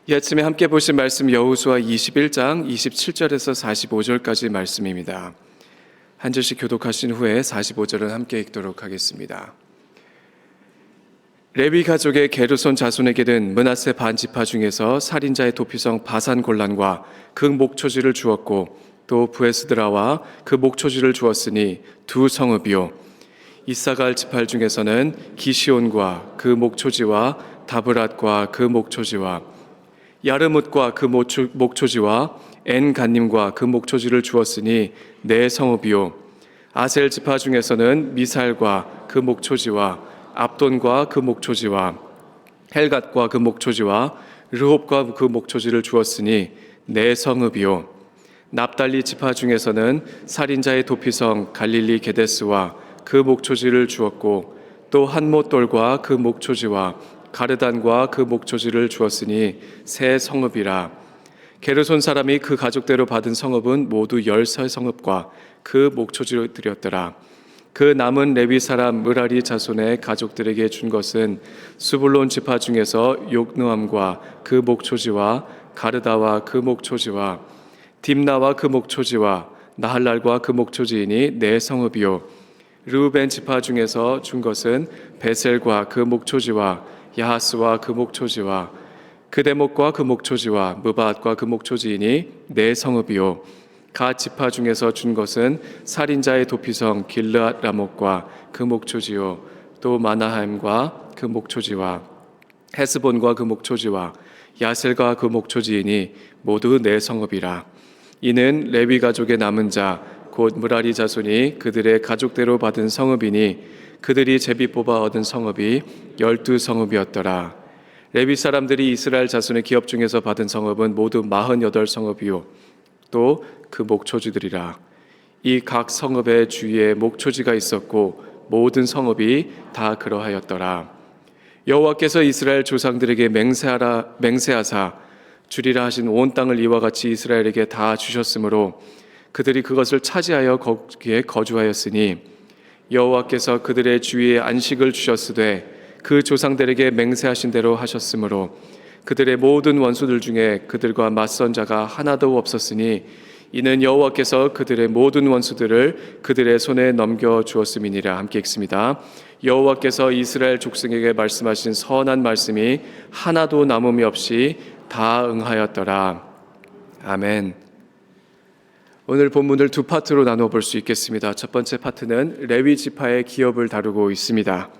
이 아침에 함께 보신 말씀 여호수아 21장 27절에서 45절까지 말씀입니다. 한 절씩 교독하신 후에 45절은 함께 읽도록 하겠습니다. 레위 가족의 게르손 자손에게는 므낫세 반지파 중에서 살인자의 도피성 바산 골란과 그 목초지를 주었고 또 브에스드라와 그 목초지를 주었으니 두 성읍이요. 이사갈 지파 중에서는 기시온과 그 목초지와 다브랏과 그 목초지와 야르뭇과 그 목초지와 엔간님과 그 목초지를 주었으니 네 성읍이요. 아셀 지파 중에서는 미살과 그 목초지와 압돈과 그 목초지와 헬갓과 그 목초지와 르홉과 그 목초지를 주었으니 네 성읍이요. 납달리 지파 중에서는 살인자의 도피성 갈릴리 게데스와 그 목초지를 주었고 또 한못돌과 그 목초지와 가르단과 그 목초지를 주었으니 세 성읍이라. 게르손 사람이 그 가족대로 받은 성읍은 모두 13성읍과 그 목초지들이었더라. 그 남은 레위 사람 므라리 자손의 가족들에게 준 것은 스불론 지파 중에서 욕느암과 그 목초지와 가르다와 그 목초지와 딥나와 그 목초지와 나할랄과 그 목초지이니 네 성읍이요. 르우벤 지파 중에서 준 것은 베셀과 그 목초지와 야하스와 그 목초지와 그데목과 그 목초지와 무바앗과 그 목초지이니 네 성읍이요. 갓 지파 중에서 준 것은 살인자의 도피성 길르앗 라못과 그 목초지요. 또 마나하임과 그 목초지와 헤스본과 그 목초지와 야셀과 그 목초지이니 모두 네 성읍이라. 이는 레위 가족의 남은 자 곧 므라리 자손이 그들의 가족대로 받은 성읍이니 그들이 제비 뽑아 얻은 성읍이 12성읍이었더라. 레위 사람들이 이스라엘 자손의 기업 중에서 받은 성읍은 모두 48성읍이요. 또 그 목초지들이라. 이 각 성읍의 주위에 목초지가 있었고 모든 성읍이 다 그러하였더라. 여호와께서 이스라엘 조상들에게 맹세하사 주리라 하신 온 땅을 이와 같이 이스라엘에게 다 주셨으므로 그들이 그것을 차지하여 거기에 거주하였으니 여호와께서 그들의 주위에 안식을 주셨으되 그 조상들에게 맹세하신 대로 하셨으므로 그들의 모든 원수들 중에 그들과 맞선 자가 하나도 없었으니 이는 여호와께서 그들의 모든 원수들을 그들의 손에 넘겨 주었음이니라. 함께 읽습니다. 여호와께서 이스라엘 족속에게 말씀하신 선한 말씀이 하나도 남음이 없이 다 응하였더라. 아멘. 오늘 본문을 두 파트로 나눠 볼 수 있겠습니다. 첫 번째 파트는 레위 지파의 기업을 다루고 있습니다.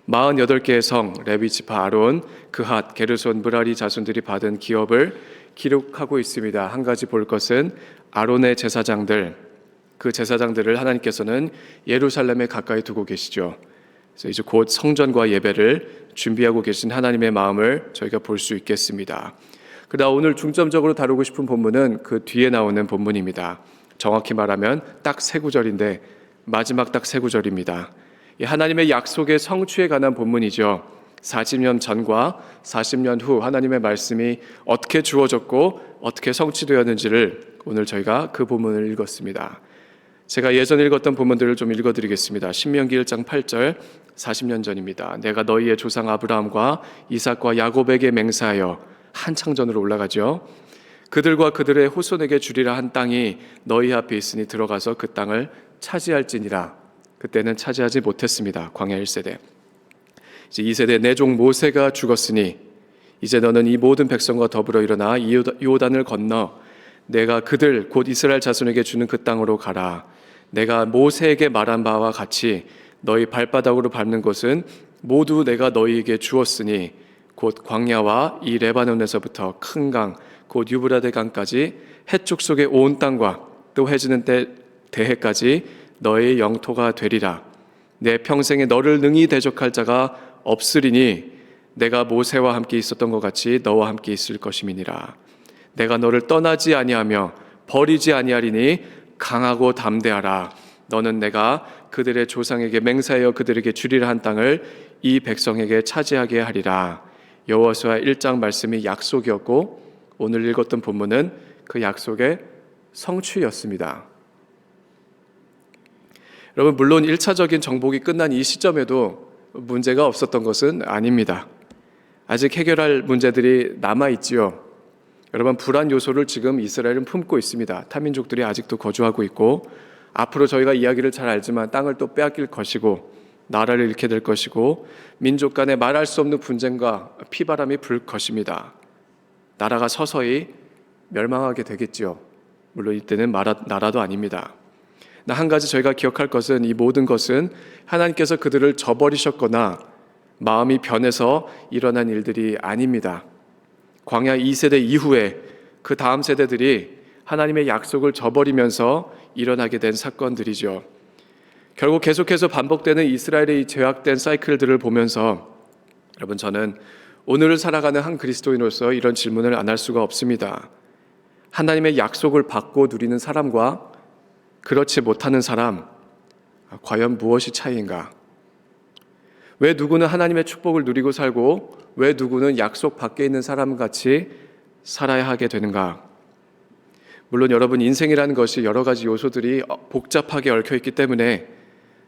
48개의 성, 레위 지파 아론, 그핫, 게르손, 므라리 자손들이 받은 기업을 기록하고 있습니다. 한 가지 볼 것은 아론의 제사장들, 그 제사장들을 하나님께서는 예루살렘에 가까이 두고 계시죠. 그래서 이제 곧 성전과 예배를 준비하고 계신 하나님의 마음을 저희가 볼 수 있겠습니다. 그러나 오늘 중점적으로 다루고 싶은 본문은 그 뒤에 나오는 본문입니다. 정확히 말하면 딱 세 구절인데 마지막 딱 세 구절입니다. 하나님의 약속의 성취에 관한 본문이죠. 40년 전과 40년 후 하나님의 말씀이 어떻게 주어졌고 어떻게 성취되었는지를 오늘 저희가 그 본문을 읽었습니다. 제가 예전에 읽었던 본문들을 좀 읽어드리겠습니다. 신명기 1장 8절 40년 전입니다. 내가 너희의 조상 아브라함과 이삭과 야곱에게 맹세하여 한창 전으로 올라가죠. 그들과 그들의 후손에게 주리라 한 땅이 너희 앞에 있으니 들어가서 그 땅을 차지할지니라. 그때는 차지하지 못했습니다. 광야 1세대. 이제 2세대 내 종 모세가 죽었으니 이제 너는 이 모든 백성과 더불어 일어나 요단을 건너 내가 그들 곧 이스라엘 자손에게 주는 그 땅으로 가라. 내가 모세에게 말한 바와 같이 너희 발바닥으로 밟는 곳은 모두 내가 너희에게 주었으니 곧 광야와 이 레바논에서부터 큰 강 곧 유브라데 강까지 해쪽 속의 온 땅과 또 해지는 때 대해까지 너의 영토가 되리라. 내 평생에 너를 능히 대적할 자가 없으리니 내가 모세와 함께 있었던 것 같이 너와 함께 있을 것임이니라. 내가 너를 떠나지 아니하며 버리지 아니하리니 강하고 담대하라. 너는 내가 그들의 조상에게 맹세하여 그들에게 주리라 한 땅을 이 백성에게 차지하게 하리라. 여호수아 1장 말씀이 약속이었고 오늘 읽었던 본문은 그 약속의 성취였습니다. 여러분, 물론 1차적인 정복이 끝난 이 시점에도 문제가 없었던 것은 아닙니다. 아직 해결할 문제들이 남아있지요. 여러분, 불안 요소를 지금 이스라엘은 품고 있습니다. 타민족들이 아직도 거주하고 있고, 앞으로 저희가 이야기를 잘 알지만 땅을 또 빼앗길 것이고, 나라를 잃게 될 것이고, 민족 간에 말할 수 없는 분쟁과 피바람이 불 것입니다. 나라가 서서히 멸망하게 되겠지요. 물론 이때는 나라도 아닙니다. 한 가지 저희가 기억할 것은, 이 모든 것은 하나님께서 그들을 저버리셨거나 마음이 변해서 일어난 일들이 아닙니다. 광야 2세대 이후에 그 다음 세대들이 하나님의 약속을 저버리면서 일어나게 된 사건들이죠. 결국 계속해서 반복되는 이스라엘의 이 죄악된 사이클들을 보면서 여러분, 저는 오늘을 살아가는 한 그리스도인으로서 이런 질문을 안 할 수가 없습니다. 하나님의 약속을 받고 누리는 사람과 그렇지 못하는 사람, 과연 무엇이 차이인가? 왜 누구는 하나님의 축복을 누리고 살고 왜 누구는 약속 밖에 있는 사람같이 살아야 하게 되는가? 물론 여러분, 인생이라는 것이 여러 가지 요소들이 복잡하게 얽혀있기 때문에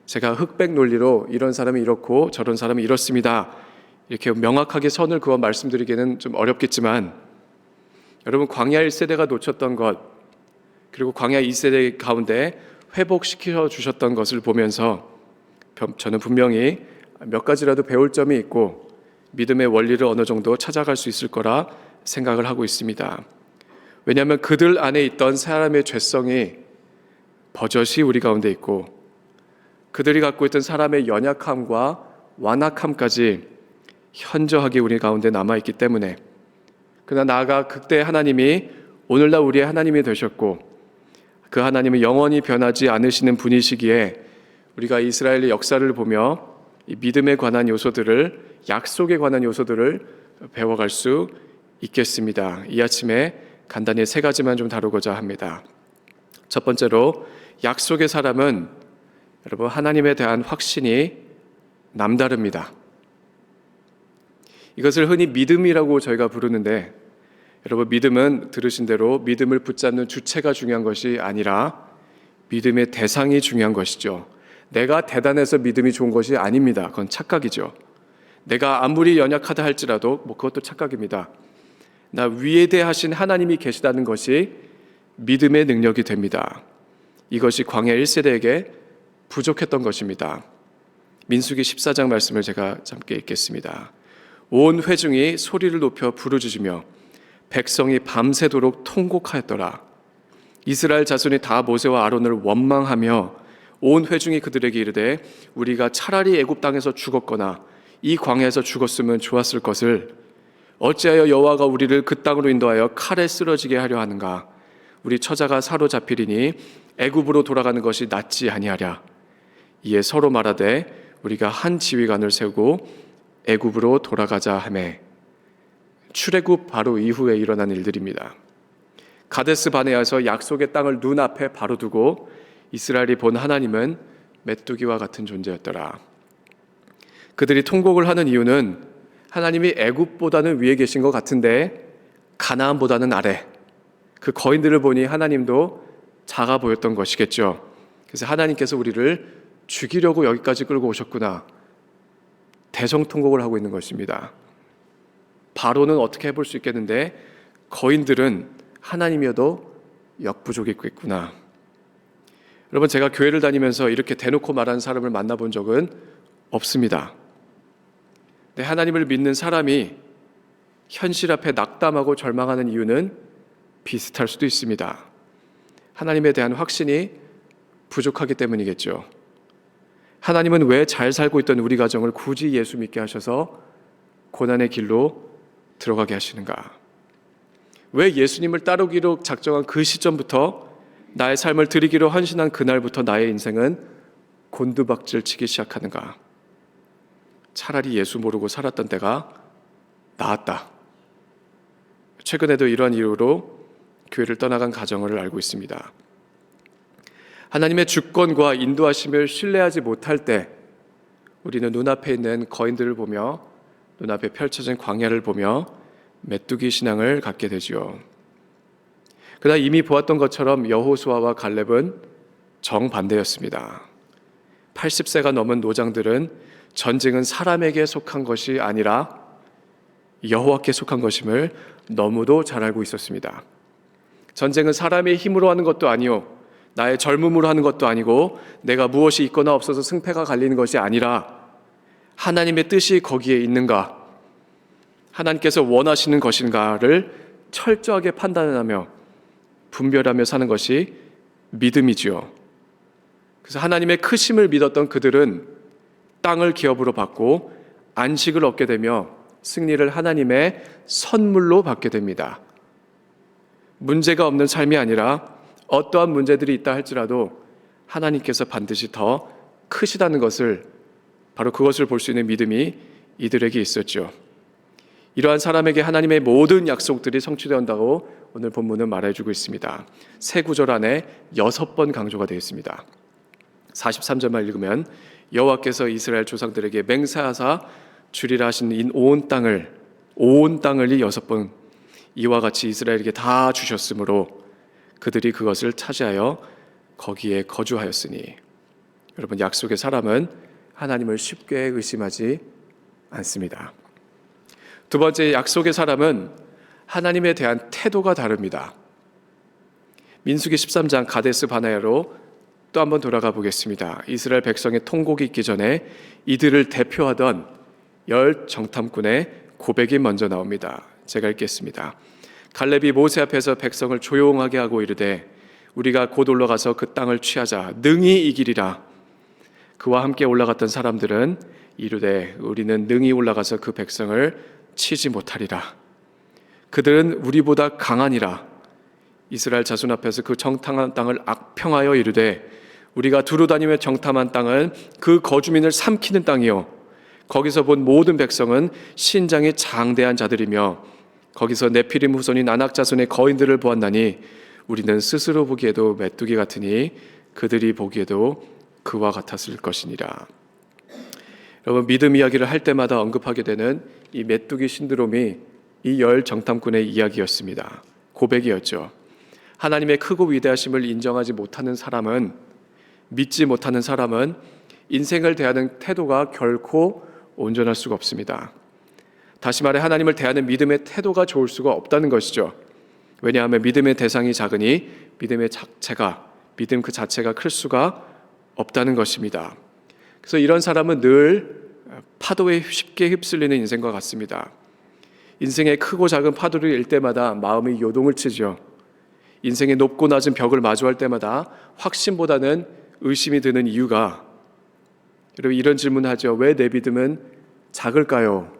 제가 흑백 논리로 이런 사람이 이렇고 저런 사람이 이렇습니다, 이렇게 명확하게 선을 그어 말씀드리기는 좀 어렵겠지만, 여러분, 광야 1세대가 놓쳤던 것, 그리고 광야 2세대 가운데 회복시켜 주셨던 것을 보면서 저는 분명히 몇 가지라도 배울 점이 있고 믿음의 원리를 어느 정도 찾아갈 수 있을 거라 생각을 하고 있습니다. 왜냐하면 그들 안에 있던 사람의 죄성이 버젓이 우리 가운데 있고, 그들이 갖고 있던 사람의 연약함과 완악함까지 현저하게 우리 가운데 남아있기 때문에, 그러나 나아가 그때 하나님이 오늘날 우리의 하나님이 되셨고 그 하나님은 영원히 변하지 않으시는 분이시기에 우리가 이스라엘의 역사를 보며 이 믿음에 관한 요소들을, 약속에 관한 요소들을 배워갈 수 있겠습니다. 이 아침에 간단히 세 가지만 좀 다루고자 합니다. 첫 번째로, 약속의 사람은 여러분, 하나님에 대한 확신이 남다릅니다. 이것을 흔히 믿음이라고 저희가 부르는데, 여러분, 믿음은 들으신 대로 믿음을 붙잡는 주체가 중요한 것이 아니라 믿음의 대상이 중요한 것이죠. 내가 대단해서 믿음이 좋은 것이 아닙니다. 그건 착각이죠. 내가 아무리 연약하다 할지라도 그것도 착각입니다. 나 위대하신 하나님이 계시다는 것이 믿음의 능력이 됩니다. 이것이 광야 1세대에게 부족했던 것입니다. 민수기 14장 말씀을 제가 함께 읽겠습니다. 온 회중이 소리를 높여 부르짖으며 백성이 밤새도록 통곡하였더라. 이스라엘 자손이 다 모세와 아론을 원망하며 온 회중이 그들에게 이르되 우리가 차라리 애굽 땅에서 죽었거나 이 광야에서 죽었으면 좋았을 것을 어찌하여 여호와가 우리를 그 땅으로 인도하여 칼에 쓰러지게 하려 하는가? 우리 처자가 사로잡히리니 애굽으로 돌아가는 것이 낫지 아니하랴. 이에 서로 말하되 우리가 한 지휘관을 세우고 애굽으로 돌아가자 하매. 출애굽 바로 이후에 일어난 일들입니다. 가데스 바네아에서 약속의 땅을 눈앞에 바로 두고 이스라엘이 본 하나님은 메뚜기와 같은 존재였더라. 그들이 통곡을 하는 이유는 하나님이 애굽보다는 위에 계신 것 같은데 가나안보다는 아래, 그 거인들을 보니 하나님도 작아 보였던 것이겠죠. 그래서 하나님께서 우리를 죽이려고 여기까지 끌고 오셨구나, 대성통곡을 하고 있는 것입니다. 바로는 어떻게 해볼 수 있겠는데 거인들은 하나님이어도 역부족이겠구나. 여러분, 제가 교회를 다니면서 이렇게 대놓고 말하는 사람을 만나본 적은 없습니다. 근데 하나님을 믿는 사람이 현실 앞에 낙담하고 절망하는 이유는 비슷할 수도 있습니다. 하나님에 대한 확신이 부족하기 때문이겠죠. 하나님은 왜 잘 살고 있던 우리 가정을 굳이 예수 믿게 하셔서 고난의 길로 들어가게 하시는가? 왜 예수님을 따르기로 작정한 그 시점부터, 나의 삶을 드리기로 헌신한 그날부터 나의 인생은 곤두박질 치기 시작하는가? 차라리 예수 모르고 살았던 때가 나았다. 최근에도 이러한 이유로 교회를 떠나간 가정을 알고 있습니다. 하나님의 주권과 인도하심을 신뢰하지 못할 때 우리는 눈앞에 있는 거인들을 보며, 눈앞에 펼쳐진 광야를 보며 메뚜기 신앙을 갖게 되지요. 그러나 이미 보았던 것처럼 여호수아와 갈렙은 정반대였습니다. 80세가 넘은 노장들은 전쟁은 사람에게 속한 것이 아니라 여호와께 속한 것임을 너무도 잘 알고 있었습니다. 전쟁은 사람의 힘으로 하는 것도 아니요, 나의 젊음으로 하는 것도 아니고, 내가 무엇이 있거나 없어서 승패가 갈리는 것이 아니라 하나님의 뜻이 거기에 있는가, 하나님께서 원하시는 것인가를 철저하게 판단하며 분별하며 사는 것이 믿음이지요. 그래서 하나님의 크심을 믿었던 그들은 땅을 기업으로 받고 안식을 얻게 되며 승리를 하나님의 선물로 받게 됩니다. 문제가 없는 삶이 아니라 어떠한 문제들이 있다 할지라도 하나님께서 반드시 더 크시다는 것을, 바로 그것을 볼 수 있는 믿음이 이들에게 있었죠. 이러한 사람에게 하나님의 모든 약속들이 성취되었다고 오늘 본문은 말해주고 있습니다. 세 구절 안에 6번 강조가 되어 있습니다. 43절만 읽으면 여호와께서 이스라엘 조상들에게 맹세하사 주리라 하신 온 땅을 이 6번 이와 같이 이스라엘에게 다 주셨으므로 그들이 그것을 차지하여 거기에 거주하였으니. 여러분, 약속의 사람은 하나님을 쉽게 의심하지 않습니다. 두 번째, 약속의 사람은 하나님에 대한 태도가 다릅니다. 민수기 13장 가데스 바네아로 또 한번 돌아가 보겠습니다. 이스라엘 백성의 통곡이 있기 전에 이들을 대표하던 10 정탐꾼의 고백이 먼저 나옵니다. 제가 읽겠습니다. 갈렙이 모세 앞에서 백성을 조용하게 하고 이르되 우리가 곧 올라가서 그 땅을 취하자 능히 이기리라. 그와 함께 올라갔던 사람들은 이르되 우리는 능히 올라가서 그 백성을 치지 못하리라. 그들은 우리보다 강하니라. 이스라엘 자손 앞에서 그 정탐한 땅을 악평하여 이르되 우리가 두루 다니며 정탐한 땅은 그 거주민을 삼키는 땅이요 거기서 본 모든 백성은 신장이 장대한 자들이며 거기서 네피림 후손인 아낙 자손의 거인들을 보았나니 우리는 스스로 보기에도 메뚜기 같으니 그들이 보기에도 그와 같았을 것이니라. 여러분, 믿음 이야기를 할 때마다 언급하게 되는 이 메뚜기 신드롬이 이 10 정탐꾼의 이야기였습니다. 고백이었죠. 하나님의 크고 위대하심을 인정하지 못하는 사람은, 믿지 못하는 사람은 인생을 대하는 태도가 결코 온전할 수가 없습니다. 다시 말해 하나님을 대하는 믿음의 태도가 좋을 수가 없다는 것이죠. 왜냐하면 믿음의 대상이 작으니 믿음 그 자체가 클 수가 없다는 것입니다. 그래서 이런 사람은 늘 파도에 쉽게 휩쓸리는 인생과 같습니다. 인생의 크고 작은 파도를 일 때마다 마음이 요동을 치죠. 인생의 높고 낮은 벽을 마주할 때마다 확신보다는 의심이 드는 이유가, 여러분 이런 질문하죠. 왜 내 믿음은 작을까요?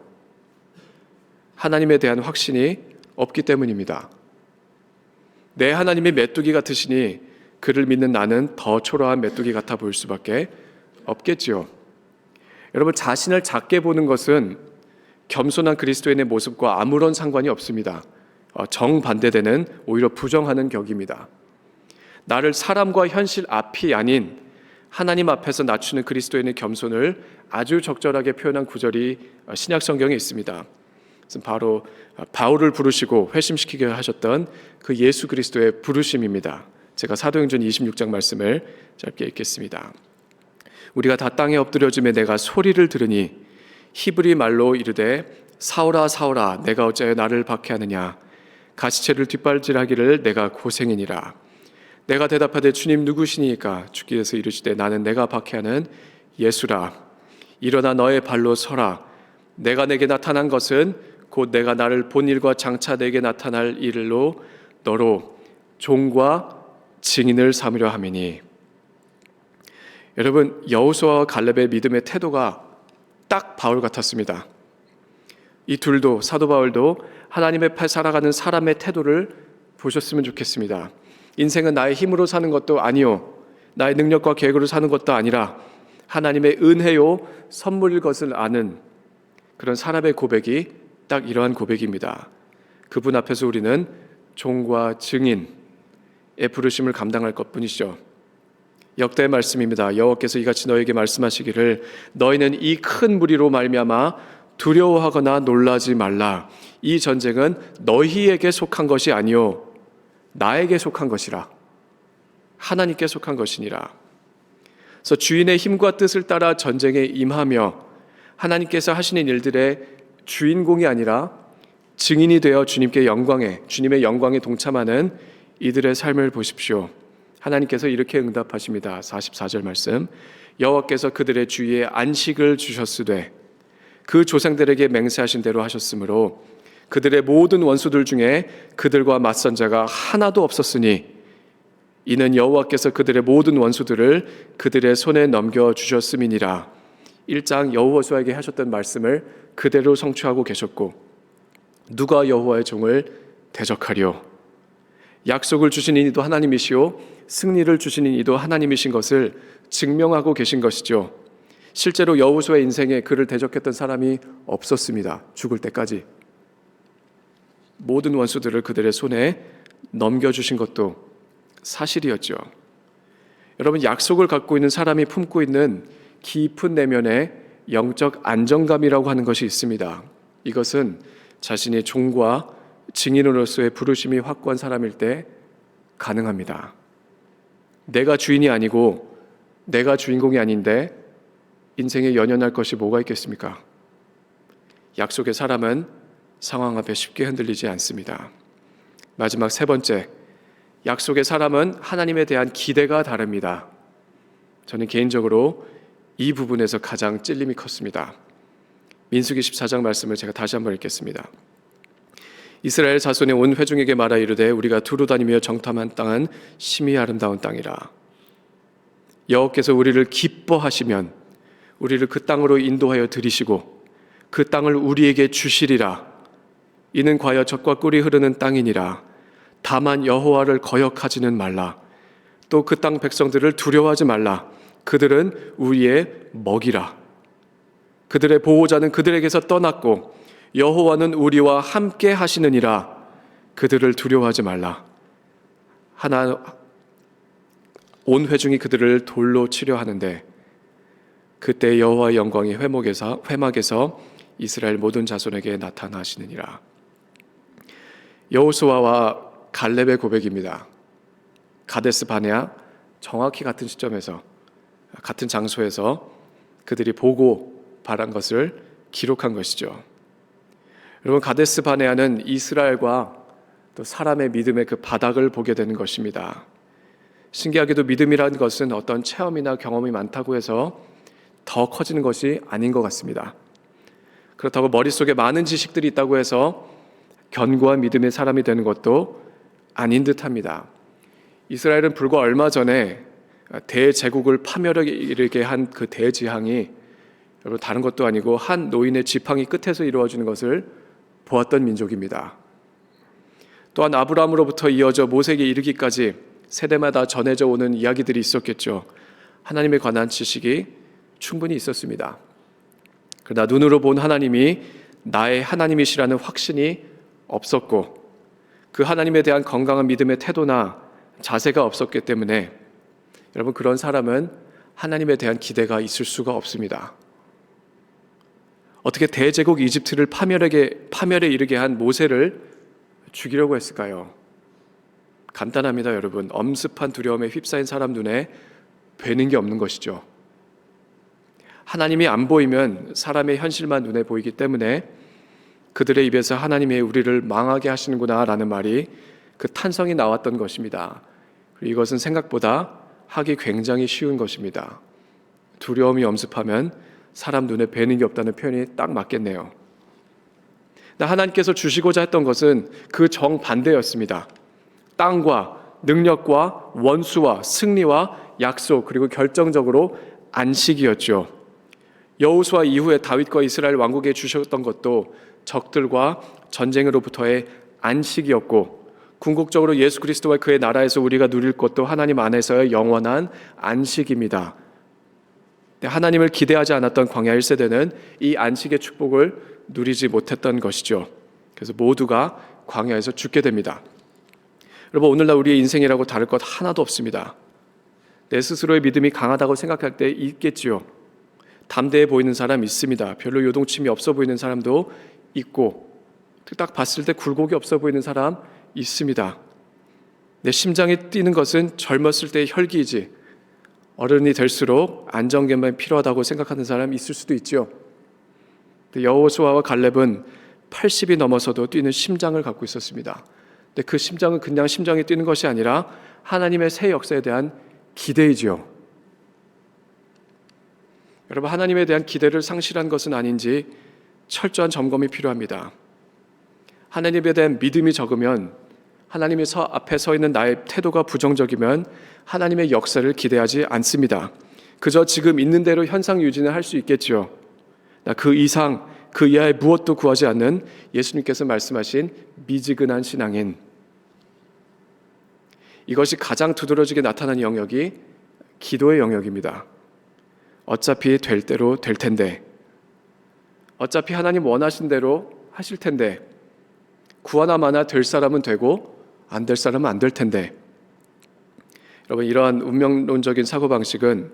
하나님에 대한 확신이 없기 때문입니다. 내 하나님이 메뚜기 같으시니 그를 믿는 나는 더 초라한 메뚜기 같아 보일 수밖에 없겠지요. 여러분, 자신을 작게 보는 것은 겸손한 그리스도인의 모습과 아무런 상관이 없습니다. 정반대되는, 오히려 부정하는 격입니다. 나를 사람과 현실 앞이 아닌 하나님 앞에서 낮추는 그리스도인의 겸손을 아주 적절하게 표현한 구절이 신약 성경에 있습니다. 바로 바울을 부르시고 회심시키게 하셨던 그 예수 그리스도의 부르심입니다. 제가 사도행전 26장 말씀을 짧게 읽겠습니다. 우리가 다 땅에 엎드려짐에 내가 소리를 들으니 히브리 말로 이르되 사울아 사울아 내가 어찌하여 나를 박해하느냐 가시체를 뒷발질하기를 내가 고생이니라. 내가 대답하되 주님 누구시니까? 주께서 이르시되 나는 내가 박해하는 예수라. 일어나 너의 발로 서라. 내가 내게 나타난 것은 곧 내가 나를 본 일과 장차 내게 나타날 일로 너로 종과 증인을 삼으려 함이니. 여러분, 여호수아와 갈렙의 믿음의 태도가 딱 바울 같았습니다. 이 둘도, 사도 바울도 하나님의 팔 살아가는 사람의 태도를 보셨으면 좋겠습니다. 인생은 나의 힘으로 사는 것도 아니요 나의 능력과 계획으로 사는 것도 아니라 하나님의 은혜요 선물일 것을 아는 그런 사람의 고백이 딱 이러한 고백입니다. 그분 앞에서 우리는 종과 증인의 부르심을 감당할 것뿐이죠. 역대의 말씀입니다. 여호와께서 이같이 너에게 말씀하시기를 너희는 이 큰 무리로 말미암아 두려워하거나 놀라지 말라. 이 전쟁은 너희에게 속한 것이 아니요 나에게 속한 것이라. 하나님께 속한 것이니라. 그래서 주인의 힘과 뜻을 따라 전쟁에 임하며 하나님께서 하시는 일들의 주인공이 아니라 증인이 되어 주님의 영광에 동참하는 이들의 삶을 보십시오. 하나님께서 이렇게 응답하십니다. 44절 말씀. 여호와께서 그들의 주위에 안식을 주셨으되 그 조상들에게 맹세하신 대로 하셨으므로 그들의 모든 원수들 중에 그들과 맞선 자가 하나도 없었으니 이는 여호와께서 그들의 모든 원수들을 그들의 손에 넘겨주셨음이니라. 1장 여호수아에게 하셨던 말씀을 그대로 성취하고 계셨고, 누가 여호와의 종을 대적하리요? 약속을 주신 이도 하나님이시오 승리를 주신 이도 하나님이신 것을 증명하고 계신 것이죠. 실제로 여호수아의 인생에 그를 대적했던 사람이 없었습니다. 죽을 때까지. 모든 원수들을 그들의 손에 넘겨주신 것도 사실이었죠. 여러분, 약속을 갖고 있는 사람이 품고 있는 깊은 내면의 영적 안정감이라고 하는 것이 있습니다. 이것은 자신이 종과 증인으로서의 부르심이 확고한 사람일 때 가능합니다. 내가 주인이 아니고 내가 주인공이 아닌데 인생에 연연할 것이 뭐가 있겠습니까? 약속의 사람은 상황 앞에 쉽게 흔들리지 않습니다. 마지막 세 번째, 약속의 사람은 하나님에 대한 기대가 다릅니다. 저는 개인적으로 이 부분에서 가장 찔림이 컸습니다. 민수기 14장 말씀을 제가 다시 한번 읽겠습니다. 이스라엘 자손의 온 회중에게 말하 이르되 우리가 두루 다니며 정탐한 땅은 심히 아름다운 땅이라. 여호와께서 우리를 기뻐하시면 우리를 그 땅으로 인도하여 들이시고 그 땅을 우리에게 주시리라. 이는 과연 젖과 꿀이 흐르는 땅이니라. 다만 여호와를 거역하지는 말라. 또 그 땅 백성들을 두려워하지 말라. 그들은 우리의 먹이라. 그들의 보호자는 그들에게서 떠났고 여호와는 우리와 함께 하시느니라. 그들을 두려워하지 말라. 온 회중이 그들을 돌로 치려 하는데 그때 여호와의 영광이 회막에서 이스라엘 모든 자손에게 나타나시느니라. 여호수아와 갈렙의 고백입니다. 가데스 바네아, 정확히 같은 시점에서 같은 장소에서 그들이 보고 바란 것을 기록한 것이죠. 여러분, 가데스 바네아는 이스라엘과 또 사람의 믿음의 그 바닥을 보게 되는 것입니다. 신기하게도 믿음이라는 것은 어떤 체험이나 경험이 많다고 해서 더 커지는 것이 아닌 것 같습니다. 그렇다고 머릿속에 많은 지식들이 있다고 해서 견고한 믿음의 사람이 되는 것도 아닌 듯합니다. 이스라엘은 불과 얼마 전에 대제국을 파멸하게 한 그 대지향이 여러분 다른 것도 아니고 한 노인의 지팡이 끝에서 이루어지는 것을 보았던 민족입니다. 또한 아브라함으로부터 이어져 모세에게 이르기까지 세대마다 전해져 오는 이야기들이 있었겠죠. 하나님에 관한 지식이 충분히 있었습니다. 그러나 눈으로 본 하나님이 나의 하나님이시라는 확신이 없었고 그 하나님에 대한 건강한 믿음의 태도나 자세가 없었기 때문에 여러분, 그런 사람은 하나님에 대한 기대가 있을 수가 없습니다. 어떻게 대제국 이집트를 파멸에 이르게 한 모세를 죽이려고 했을까요? 간단합니다, 여러분. 엄습한 두려움에 휩싸인 사람 눈에 뵈는 게 없는 것이죠. 하나님이 안 보이면 사람의 현실만 눈에 보이기 때문에 그들의 입에서 하나님이 우리를 망하게 하시는구나 라는 말이 그 탄성이 나왔던 것입니다. 그리고 이것은 생각보다 하기 굉장히 쉬운 것입니다. 두려움이 엄습하면 사람 눈에 뵈는 게 없다는 표현이 딱 맞겠네요. 하나님께서 주시고자 했던 것은 그 정반대였습니다. 땅과 능력과 원수와 승리와 약속, 그리고 결정적으로 안식이었죠. 여호수아 이후에 다윗과 이스라엘 왕국에 주셨던 것도 적들과 전쟁으로부터의 안식이었고, 궁극적으로 예수 그리스도와 그의 나라에서 우리가 누릴 것도 하나님 안에서의 영원한 안식입니다. 하나님을 기대하지 않았던 광야 1세대는 이 안식의 축복을 누리지 못했던 것이죠. 그래서 모두가 광야에서 죽게 됩니다. 여러분, 오늘날 우리의 인생이라고 다를 것 하나도 없습니다. 내 스스로의 믿음이 강하다고 생각할 때 있겠지요. 담대해 보이는 사람 있습니다. 별로 요동침이 없어 보이는 사람도 있고, 딱 봤을 때 굴곡이 없어 보이는 사람 있습니다. 내 심장이 뛰는 것은 젊었을 때의 혈기이지 어른이 될수록 안정감이 필요하다고 생각하는 사람이 있을 수도 있죠. 여호수아와 갈렙은 80이 넘어서도 뛰는 심장을 갖고 있었습니다. 근데 그 심장은 그냥 심장이 뛰는 것이 아니라 하나님의 새 역사에 대한 기대이지요. 여러분, 하나님에 대한 기대를 상실한 것은 아닌지 철저한 점검이 필요합니다. 하나님에 대한 믿음이 적으면, 하나님의 앞에 서 있는 나의 태도가 부정적이면 하나님의 역사를 기대하지 않습니다. 그저 지금 있는 대로 현상 유지는 할 수 있겠지요. 그 이상, 그 이하의 무엇도 구하지 않는 예수님께서 말씀하신 미지근한 신앙인, 이것이 가장 두드러지게 나타나는 영역이 기도의 영역입니다. 어차피 될 대로 될 텐데, 어차피 하나님 원하신 대로 하실 텐데, 구하나 마나 될 사람은 되고 안 될 사람은 안 될 텐데. 여러분, 이러한 운명론적인 사고방식은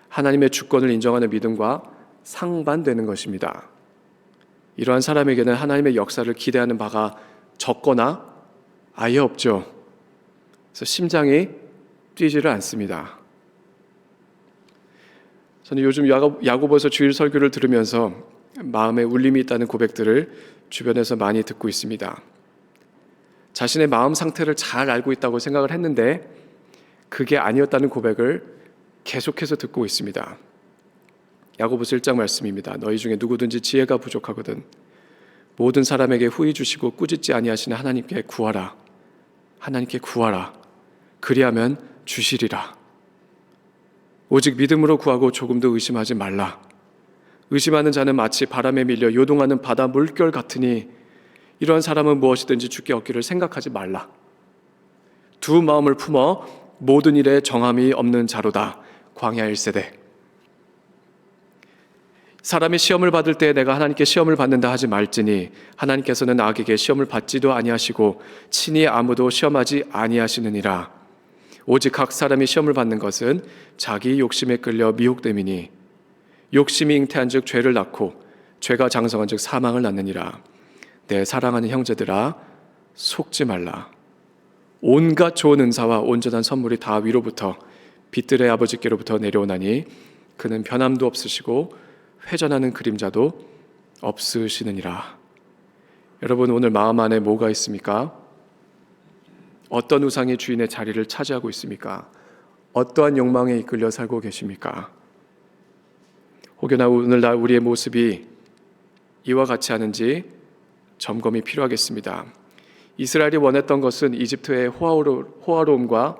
하나님의 주권을 인정하는 믿음과 상반되는 것입니다. 이러한 사람에게는 하나님의 역사를 기대하는 바가 적거나 아예 없죠. 그래서 심장이 뛰지를 않습니다. 저는 요즘 야고보서 주일 설교를 들으면서 마음에 울림이 있다는 고백들을 주변에서 많이 듣고 있습니다. 자신의 마음 상태를 잘 알고 있다고 생각을 했는데 그게 아니었다는 고백을 계속해서 듣고 있습니다. 야고보서 1장 말씀입니다. 너희 중에 누구든지 지혜가 부족하거든 모든 사람에게 후히 주시고 꾸짖지 아니하시는 하나님께 구하라. 하나님께 구하라. 그리하면 주시리라. 오직 믿음으로 구하고 조금도 의심하지 말라. 의심하는 자는 마치 바람에 밀려 요동하는 바다 물결 같으니 이러한 사람은 무엇이든지 주께 얻기를 생각하지 말라. 두 마음을 품어 모든 일에 정함이 없는 자로다. 광야 1세대. 사람이 시험을 받을 때 내가 하나님께 시험을 받는다 하지 말지니 하나님께서는 악에게 시험을 받지도 아니하시고 친히 아무도 시험하지 아니하시느니라. 오직 각 사람이 시험을 받는 것은 자기 욕심에 끌려 미혹됨이니 욕심이 잉태한 즉 죄를 낳고 죄가 장성한 즉 사망을 낳느니라. 내 사랑하는 형제들아 속지 말라. 온갖 좋은 은사와 온전한 선물이 다 위로부터 빛들의 아버지께로부터 내려오나니 그는 변함도 없으시고 회전하는 그림자도 없으시느니라. 여러분, 오늘 마음 안에 뭐가 있습니까? 어떤 우상이 주인의 자리를 차지하고 있습니까? 어떠한 욕망에 이끌려 살고 계십니까? 혹여나 오늘날 우리의 모습이 이와 같이 하는지 점검이 필요하겠습니다. 이스라엘이 원했던 것은 이집트의 호화로움과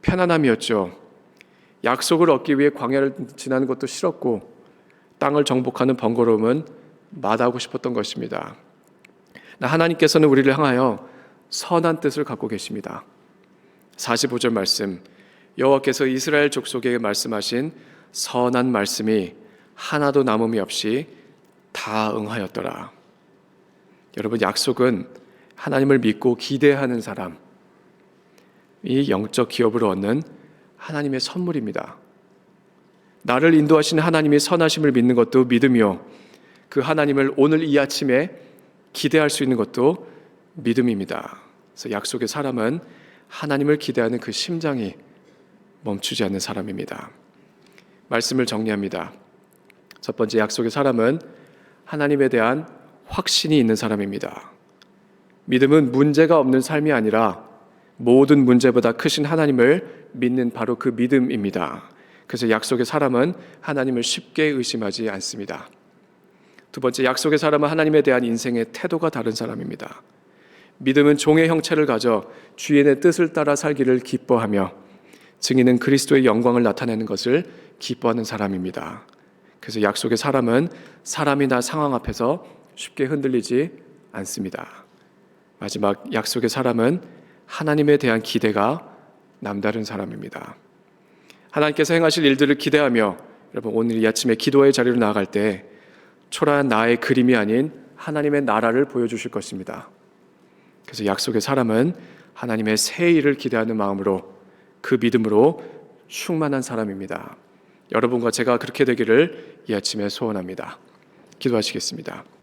편안함이었죠. 약속을 얻기 위해 광야를 지나는 것도 싫었고 땅을 정복하는 번거로움은 마다하고 싶었던 것입니다. 하나님께서는 우리를 향하여 선한 뜻을 갖고 계십니다. 45절 말씀, 여호와께서 이스라엘 족속에게 말씀하신 선한 말씀이 하나도 남음이 없이 다 응하였더라. 여러분, 약속은 하나님을 믿고 기대하는 사람이 영적 기업을 얻는 하나님의 선물입니다. 나를 인도하시는 하나님의 선하심을 믿는 것도 믿음이요, 그 하나님을 오늘 이 아침에 기대할 수 있는 것도 믿음입니다. 그래서 약속의 사람은 하나님을 기대하는 그 심장이 멈추지 않는 사람입니다. 말씀을 정리합니다. 첫 번째, 약속의 사람은 하나님에 대한 확신이 있는 사람입니다. 믿음은 문제가 없는 삶이 아니라 모든 문제보다 크신 하나님을 믿는 바로 그 믿음입니다. 그래서 약속의 사람은 하나님을 쉽게 의심하지 않습니다. 두 번째, 약속의 사람은 하나님에 대한 인생의 태도가 다른 사람입니다. 믿음은 종의 형체를 가져 주인의 뜻을 따라 살기를 기뻐하며 증인은 그리스도의 영광을 나타내는 것을 기뻐하는 사람입니다. 그래서 약속의 사람은 사람이나 상황 앞에서 쉽게 흔들리지 않습니다. 마지막, 약속의 사람은 하나님에 대한 기대가 남다른 사람입니다. 하나님께서 행하실 일들을 기대하며 여러분, 오늘 이 아침에 기도의 자리로 나아갈 때 초라한 나의 그림이 아닌 하나님의 나라를 보여주실 것입니다. 그래서 약속의 사람은 하나님의 새 일을 기대하는 마음으로, 그 믿음으로 충만한 사람입니다. 여러분과 제가 그렇게 되기를 이 아침에 소원합니다. 기도하시겠습니다.